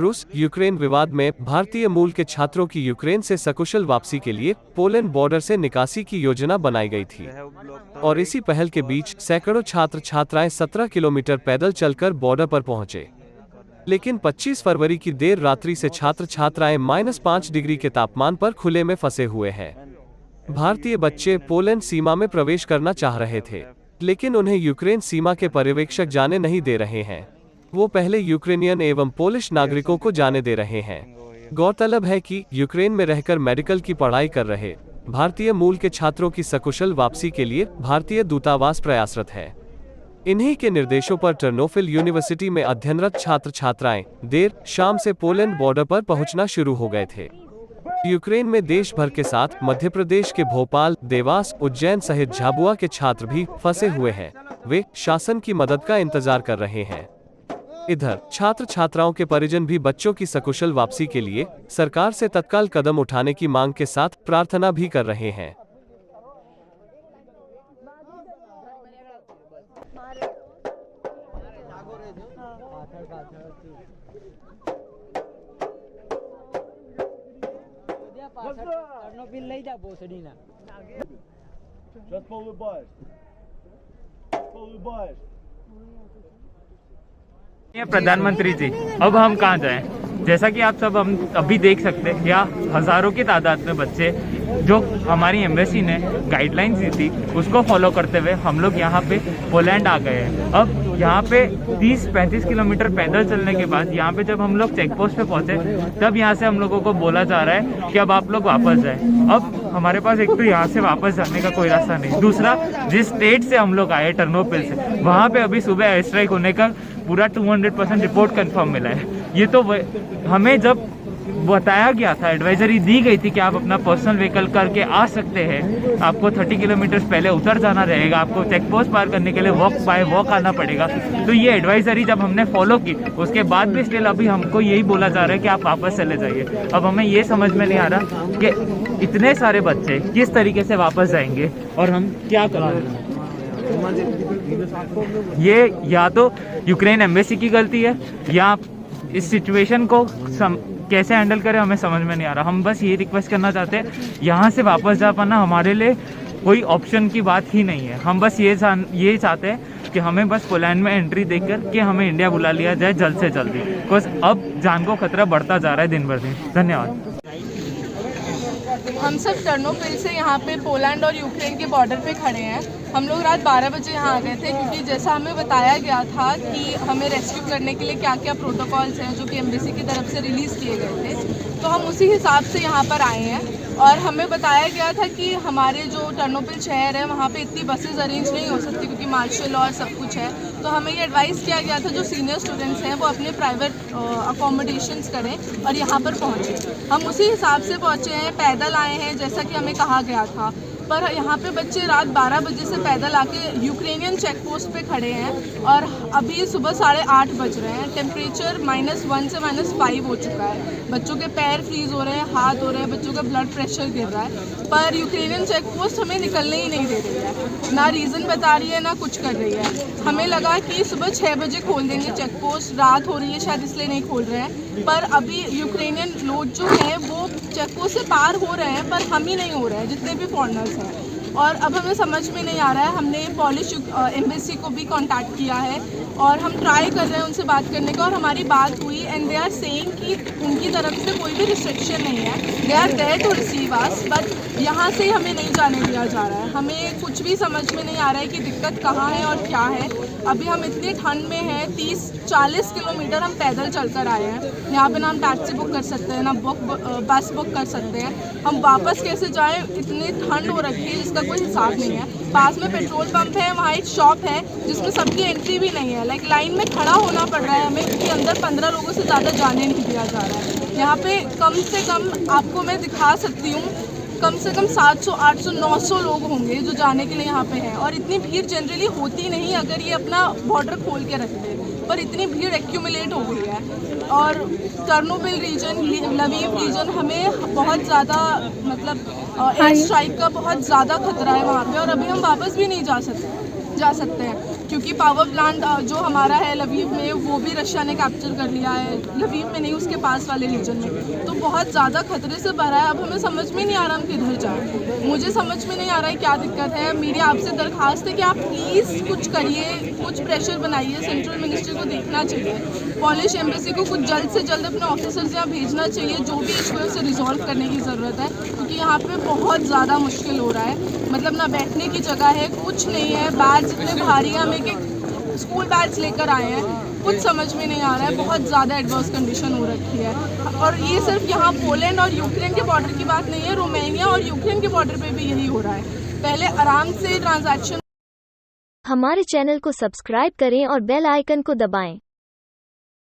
रूस यूक्रेन विवाद में भारतीय मूल के छात्रों की यूक्रेन से सकुशल वापसी के लिए पोलैंड बॉर्डर से निकासी की योजना बनाई गई थी। और इसी पहल के बीच सैकड़ों छात्र छात्राएं 17 किलोमीटर पैदल चलकर बॉर्डर पर पहुंचे। लेकिन 25 फरवरी की देर रात्रि से छात्र छात्राएं -5 डिग्री के तापमान पर खुले में फंसे हुए हैं। भारतीय बच्चे पोलैंड सीमा में प्रवेश करना चाह रहे थे, लेकिन उन्हें यूक्रेन सीमा के पर्यवेक्षक जाने नहीं दे रहे हैं। वो पहले यूक्रेनियन एवं पोलिश नागरिकों को जाने दे रहे हैं। गौरतलब है कि यूक्रेन में रहकर मेडिकल की पढ़ाई कर रहे भारतीय मूल के छात्रों की सकुशल वापसी के लिए भारतीय दूतावास प्रयासरत है। इन्हीं के निर्देशों पर टर्नोपिल यूनिवर्सिटी में अध्ययनरत छात्र छात्राएं देर शाम से पोलैंड बॉर्डर पर पहुंचना शुरू हो गए थे। यूक्रेन में देश भर के साथ मध्य प्रदेश के भोपाल, देवास, उज्जैन सहित झाबुआ के छात्र भी फंसे हुए हैं। वे शासन की मदद का इंतजार कर रहे हैं। इधर छात्र छात्राओं के परिजन भी बच्चों की सकुशल वापसी के लिए सरकार से तत्काल कदम उठाने की मांग के साथ प्रार्थना भी कर रहे हैं। प्रधानमंत्री जी, अब हम कहाँ जाएं? जैसा कि आप सब हम अभी देख सकते हैं, या हजारों की तादाद में बच्चे जो हमारी एम्बेसी ने गाइडलाइंस दी थी उसको फॉलो करते हुए हम लोग यहाँ पे पोलैंड आ गए हैं। अब यहाँ पे 30-35 किलोमीटर पैदल चलने के बाद यहाँ पे जब हम लोग चेक पोस्ट पे पहुंचे, तब यहाँ से हम लोगों को बोला जा रहा है कि अब आप लोग वापस जाएं। अब हमारे पास एक तो यहाँ से वापस जाने का कोई रास्ता नहीं, दूसरा जिस स्टेट से हम लोग आए टर्नोपिल से, वहाँ पे अभी सुबह एयर स्ट्राइक होने का पूरा 200% रिपोर्ट कंफर्म मिला है। ये तो हमें जब बताया गया था, एडवाइजरी दी गई थी कि आप अपना पर्सनल व्हीकल करके आ सकते हैं, आपको 30 किलोमीटर पहले उतर जाना रहेगा, आपको चेक पोस्ट पार करने के लिए वॉक बाय वॉक आना पड़ेगा। तो ये एडवाइजरी जब हमने फॉलो की, उसके बाद भी स्टिल अभी हमको यही बोला जा रहा है कि आप वापस चले जाइए। अब हमें ये समझ में नहीं आ रहा कि इतने सारे बच्चे किस तरीके से वापस जाएंगे और हम क्या करेंगे। ये या तो यूक्रेन एम्बेसी की गलती है, या इस सिचुएशन को कैसे हैंडल करें हमें समझ में नहीं आ रहा। हम बस ये रिक्वेस्ट करना चाहते हैं, यहाँ से वापस जा पाना हमारे लिए कोई ऑप्शन की बात ही नहीं है। हम बस ये चाहते हैं कि हमें बस पोलैंड में एंट्री देकर कि हमें इंडिया बुला लिया जाए जल्द से जल्दी, बिकॉज अब जान को खतरा बढ़ता जा रहा है दिन बर दिन। धन्यवाद। हम सब टर्नोपिल से यहाँ पे पोलैंड और यूक्रेन के बॉर्डर पे खड़े हैं। हम लोग रात 12 बजे यहाँ आ गए थे, क्योंकि जैसा हमें बताया गया था कि हमें रेस्क्यू करने के लिए क्या क्या प्रोटोकॉल्स हैं जो कि एम्बेसी की तरफ से रिलीज़ किए गए थे, तो हम उसी हिसाब से यहाँ पर आए हैं। और हमें बताया गया था कि हमारे जो टर्नोपिल शहर है वहाँ पे इतनी बसेज अरेंज नहीं हो सकती, क्योंकि मार्शल लॉ और सब कुछ है। तो हमें ये एडवाइस किया गया था जो सीनियर स्टूडेंट्स हैं वो अपने प्राइवेट अकोमोडेशंस करें और यहाँ पर पहुँचे। हम उसी हिसाब से पहुँचे हैं, पैदल आए हैं जैसा कि हमें कहा गया था। पर यहाँ पे बच्चे रात 12 बजे से पैदल आके यूक्रेनियन चेक पोस्ट पे खड़े हैं और अभी सुबह 8:30 बज रहे हैं। टेम्परेचर -1 से -5 हो चुका है। बच्चों के पैर फ्रीज हो रहे हैं, हाथ हो रहे हैं, बच्चों का ब्लड प्रेशर गिर रहा है। पर यूक्रेनियन चेक पोस्ट हमें निकलने ही नहीं दे रही है, ना रीज़न बता रही है ना कुछ कर रही है। हमें लगा कि सुबह 6 बजे खोल देंगे चेक पोस्ट, रात हो रही है शायद इसलिए नहीं खोल रहे हैं। पर अभी यूक्रेनियन लोग जो हैं वो चेक पोस्ट से पार हो रहे हैं, पर हम ही नहीं हो रहे हैं, जितने भी फॉरेनर्स हैं। और अब हमें समझ में नहीं आ रहा है। हमने पॉलिश एम्बेसी को भी कांटेक्ट किया है और हम ट्राई कर रहे हैं उनसे बात करने का, और हमारी बात हुई एंड दे आर सेइंग कि उनकी तरफ से कोई भी रिस्ट्रिक्शन नहीं है, they are there to receive us, but यहाँ से हमें नहीं जाने दिया जा रहा है। हमें कुछ भी समझ में नहीं आ रहा है कि दिक्कत कहाँ है और क्या है। अभी हम इतनी ठंड में हैं, 30-40 किलोमीटर हम पैदल चलकर आए हैं। यहाँ पे ना हम टैक्सी बुक कर सकते हैं, ना बस बुक कर सकते हैं। हम वापस कैसे जाएं, इतनी ठंड हो रखी है जिसका कोई हिसाब नहीं है। पास में पेट्रोल पंप है, वहाँ एक शॉप है जिसमें सबकी एंट्री भी नहीं है। लाइक लाइन में खड़ा होना पड़ रहा है हमें, क्योंकि अंदर 15 लोगों से ज़्यादा जाने नहीं दिया जा रहा है। यहाँ पे कम से कम आपको मैं दिखा सकती हूँ, कम से कम 700, 800, 900 लोग होंगे जो जाने के लिए यहाँ पे हैं। और इतनी भीड़ जनरली होती नहीं अगर ये अपना बॉर्डर खोल के रखते, पर इतनी भीड़ एक्यूमुलेट हो गई है। और टर्नोपिल रीजन, लवीव रीजन, हमें बहुत ज़्यादा एयर स्ट्राइक का बहुत ज़्यादा खतरा है वहाँ पे, और अभी हम वापस भी नहीं जा सकते हैं। क्योंकि पावर प्लांट जो हमारा है लवीव में वो भी रशिया ने कैप्चर कर लिया है, लवीव में नहीं उसके पास वाले रीजन में। तो बहुत ज़्यादा खतरे से भरा है। अब हमें समझ में नहीं आ रहा हम किधर जाएं। मुझे समझ में नहीं आ रहा है क्या दिक्कत है। मेरी आपसे दरख्वास्त है कि आप प्लीज़ कुछ करिए, कुछ प्रेशर बनाइए। सेंट्रल मिनिस्ट्री को देखना चाहिए, पॉलिश एम्बेसी को कुछ जल्द से जल्द अपने ऑफिसर्स यहाँ भेजना चाहिए। जो भी इशू है उसे रिजॉल्व करने की ज़रूरत है, क्योंकि यहाँ पे बहुत ज़्यादा मुश्किल हो रहा है। मतलब ना बैठने की जगह है, कुछ नहीं है। बैग्स इतने भारी हैं, हम एक स्कूल बैग्स लेकर आए हैं, कुछ समझ में नहीं आ रहा है। बहुत ज़्यादा एडवर्स कंडीशन हो रखी है। और ये सिर्फ यहाँ पोलैंड और यूक्रेन के बॉर्डर की बात नहीं है, रोमानिया और यूक्रेन के बॉर्डर पे भी यही हो रहा है। पहले आराम से ट्रांजैक्शन। हमारे चैनल को सब्सक्राइब करें और बेल आइकन को दबाएं।